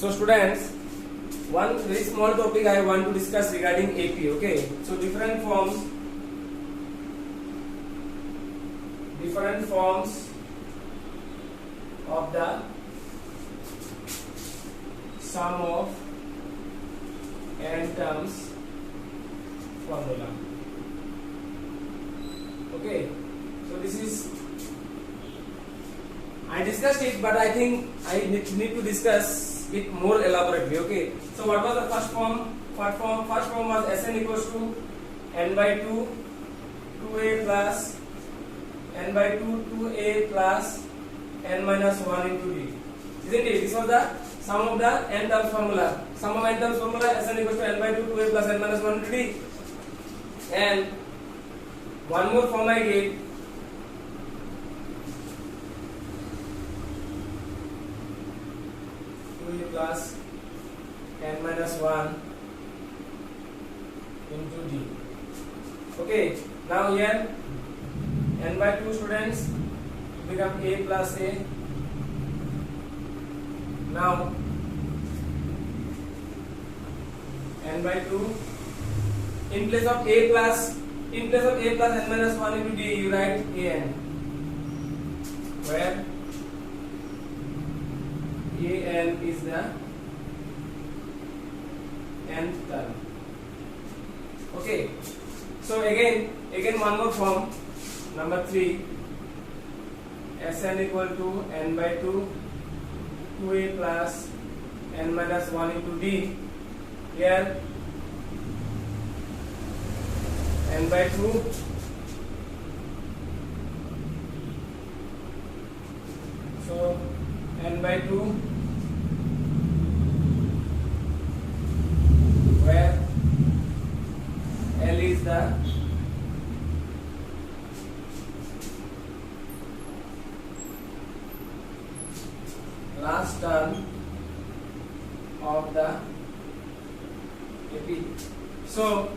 So students, one very small topic I want to discuss regarding AP. Okay, so different forms of the sum of n terms formula. Okay, so this is, I discussed it, but I think I need to discuss it more elaborately. Okay, so what was the first form? First form was Sn equals to n by 2 2a plus n by 2 2a plus n minus 1 into d. Isn't it? This was the sum of the n terms formula. Sum of n terms formula Sn equals to n by 2 2a plus n minus 1 into d. And one more form I get. Plus n minus 1 into d. Okay, now here n by 2 students become a plus a. Now n by 2 in place of a plus n minus 1 into d, you write an, where an is the nth term. Okay, so again one more form, number 3, Sn equal to n by 2 2a plus n minus 1 into d. Here n by 2 so n by 2 where L is the last term of the AP. So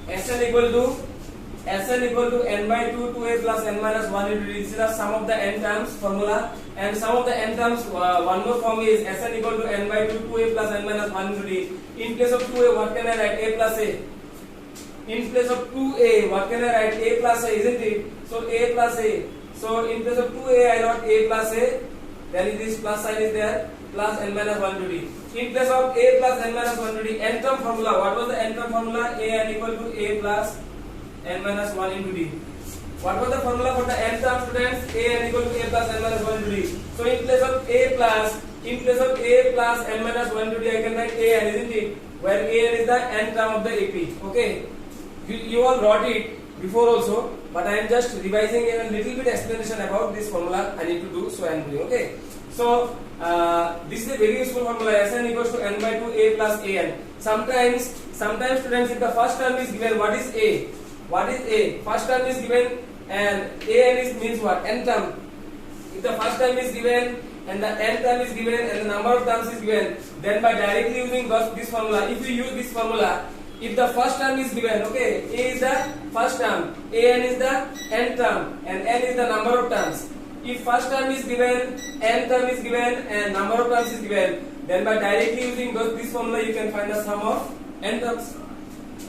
Sn equal to n by 2 2a plus n minus 1 into d. This is the sum of the n terms formula, and sum of the n terms, one more form is Sn equal to n by 2 2a plus n minus 1 into d. In place of 2a, what can I write? A plus a. In place of 2a, what can I write? A plus a, isn't it? So a plus a. So in place of 2a, I wrote a plus a. Then this plus sign is there, plus n minus 1 to d. In place of a plus n minus 1 to d, n term formula. What was the n term formula? A n equal to a plus n minus 1 into d. What was the formula for the n term, students? A n equal to a plus n minus 1 into d. So in place of a plus n minus 1 into d, I can write a n, isn't it? Where a n is the n term of the AP. Okay, you all wrote it before also, but I am just revising a little bit explanation about this formula. I need to do, so I am doing. Okay, so this is a very useful formula. Sn equals to n by 2 a plus a n. Sometimes students, if the first term is given, what is a? What is a? First term is given and a n means what? N term. If the first term is given and the n term is given and the number of terms is given, then by directly using this formula, if you use this formula, if the first term is given, okay, a is the first term, a n is the n term, and n is the number of terms. If first term is given, n term is given, and number of terms is given, then by directly using this formula, you can find the sum of n terms.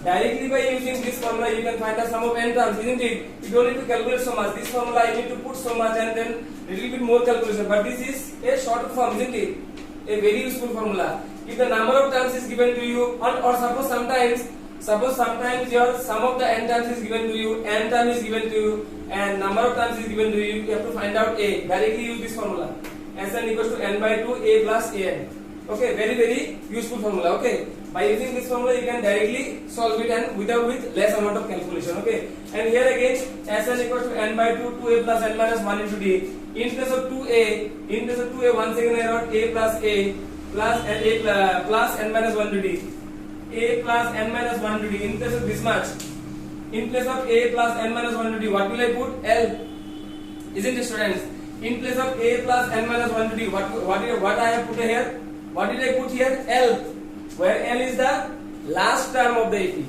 Directly by using this formula, you can find the sum of n terms, isn't it? You don't need to calculate so much. This formula, you need to put so much and then little bit more calculation. But this is a short form, isn't it? A very useful formula. If the number of terms is given to you, or suppose sometimes your sum of the n terms is given to you, n term is given to you, and number of terms is given to you, you have to find out a. Directly use this formula. Sn equals to n by 2 a plus a n. Okay, very useful formula. Okay, by using this formula, you can directly solve it and with less amount of calculation. Okay, and here again, Sn equals to n by 2 2a plus n minus 1 into d. In place of 2a, once again I wrote a plus n minus 1 to d. A plus n minus 1 to d. In place of this much, in place of a plus n minus 1 to d, what will I put? L. Isn't it, students? In place of a plus n minus 1 to d, what I have put here? What did I put here? L. Where L is the last term of the AP.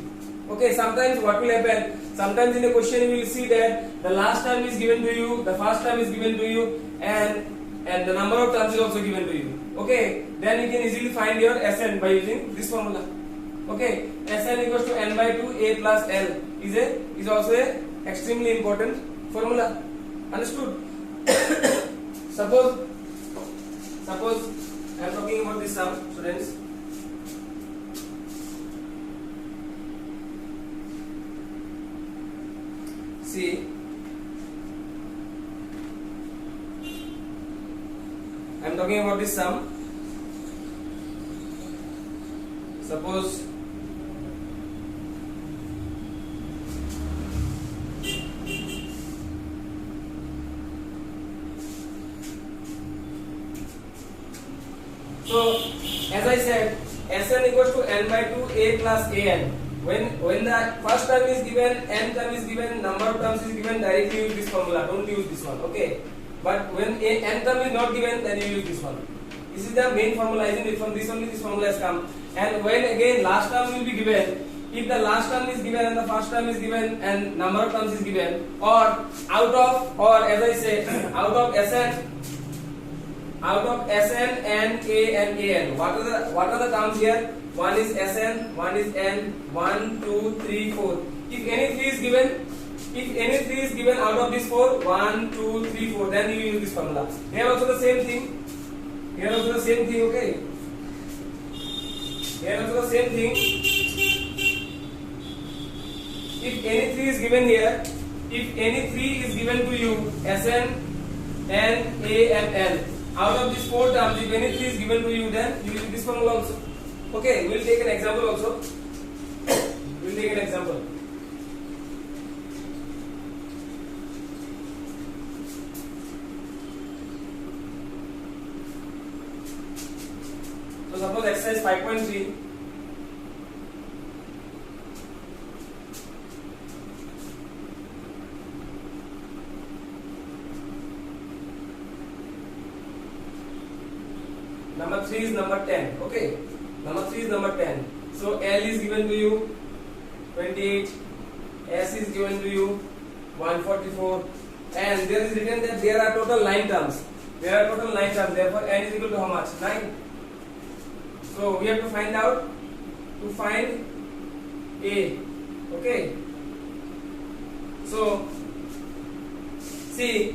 Okay, sometimes what will happen? Sometimes in the question you will see that the last term is given to you, the first term is given to you, and and the number of terms is also given to you. Okay, then you can easily find your Sn by using this formula. Okay, Sn equals to n by 2 a plus l is also a extremely important formula. Understood? Suppose I am talking about this sum, students. See, I am talking about this sum. Suppose so, as I said, Sn equals to n by 2 a plus an. When the first term is given, n term is given, number of terms is given, directly use this formula. Don't use this one. Okay. But when n term is not given, then you use this one. This is the main formula, isn't it? From this only this formula has come. And when again last term will be given, if the last term is given and the first term is given and number of terms is given, or as I say, out of Sn and a and an. What are the terms here? One is Sn, one is n, 1, 2, 3, 4. If any three is given out of this 4, 1, 2, 3, 4, then you use this formula. Here also the same thing. Okay. Here also the same thing. If any 3 is given here, if any 3 is given to you, Sn, n, a and l. Out of these 4 terms, if any 3 is given to you, then you use this formula also. Okay, we'll take an example also. We'll take an example. So suppose exercise 5.3. Number 3 is number 10. Okay. Number 3 is number 10. So L is given to you 28, S is given to you 144, and there is written that there are total 9 terms. Therefore N is equal to how much? 9. So we have to find A. Okay. So see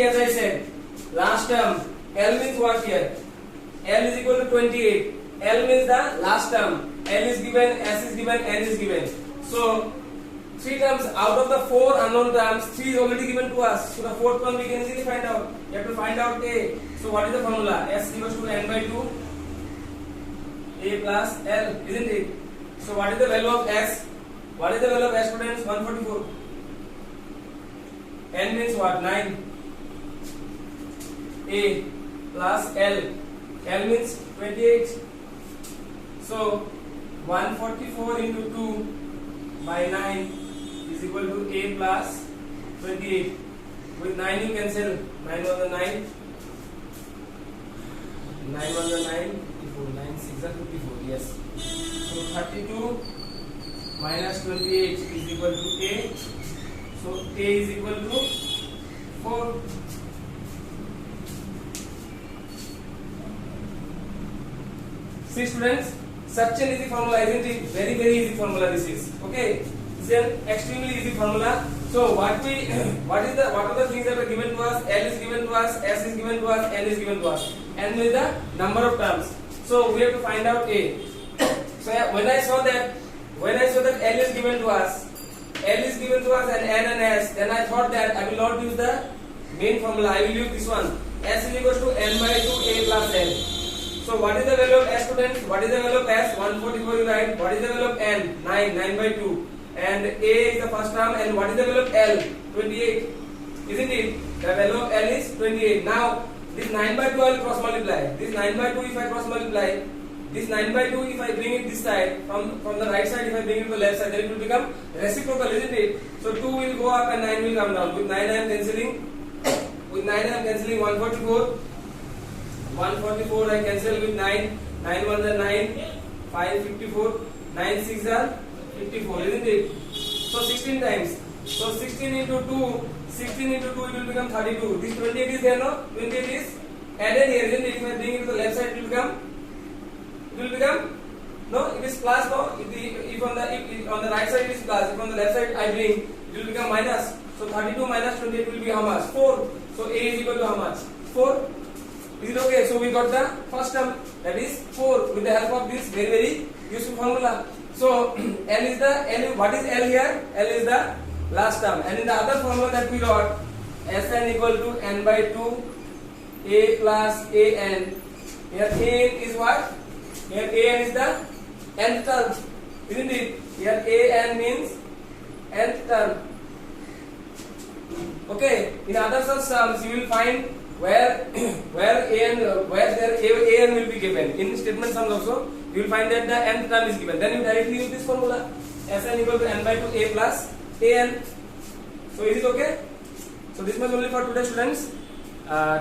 as I said, last term L means what here? L is equal to 28. L means the last term. L is given, S is given, N is given. So 3 terms out of the 4 unknown terms, 3 is already given to us. So the 4th one we can easily find out. You have to find out A. So what is the formula? S equals to n by 2 A plus L, isn't it? So what is the value of S? What is the value of S, students? 144. N means what? 9. A plus L. L means 28. So 144 into 2 by 9 is equal to A plus 28. With 9 you cancel. 9 1 the 9. 9 1 the 9. 54. 9 6 are 54. Yes. So 32 minus 28 is equal to A. So A is equal to 4. See students, such an easy formula, isn't it? Very easy formula this is. Okay, this is an extremely easy formula. So what are the things that are given to us? L is given to us, S is given to us, N is given to us, and with the number of terms. So we have to find out A. So when I saw that L is given to us, and N and S, then I thought that I will not use the main formula. I will use this one. S is equal to n by 2 A plus N. So what is the value of S, students? What is the value of S? 144 you write. What is the value of N? 9 by 2. And A is the first term. And what is the value of L? 28. Isn't it? The value of L is 28. Now this 9 by 2 I will cross multiply. This 9 by 2 if I cross multiply, this 9 by 2 if I bring it this side, from the right side if I bring it to the left side, then it will become reciprocal, isn't it? So 2 will go up and 9 will come down. With 9 I am cancelling. 144. 144 I cancel with 9. 9 1 are 9. 5 54. 9 6 are 54, isn't it? So 16 times. So 16 into 2 it will become 32. This 28 is there, no? 28 is added here, isn't it? If I bring it to the left side, it will become no, it is plus. No, if on the right side it is plus, if on the left side I bring, it will become minus. So 32 minus 28 will be how much? 4. So A is equal to how much? 4. Is it okay? So we got the first term, that is 4, with the help of this very useful formula. So what is L here? L is the last term, and in the other formula that we got, Sn equal to n by 2 A plus An. Here An is what? Here An is the nth term, isn't it? Here An means nth term. Okay. In other such terms, you will find where An will be given. In statement sums also, you will find that the nth term is given. Then you directly use this formula. Sn equal to n by 2 A plus An. So is it okay? So this much only for today, students.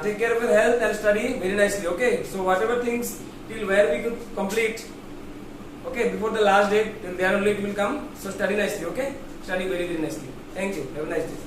Take care of your health and study very nicely. Okay. So whatever things till where we could complete. Okay, before the last date, till there only it will come. So study nicely. Okay. Study very nicely. Thank you. Have a nice day.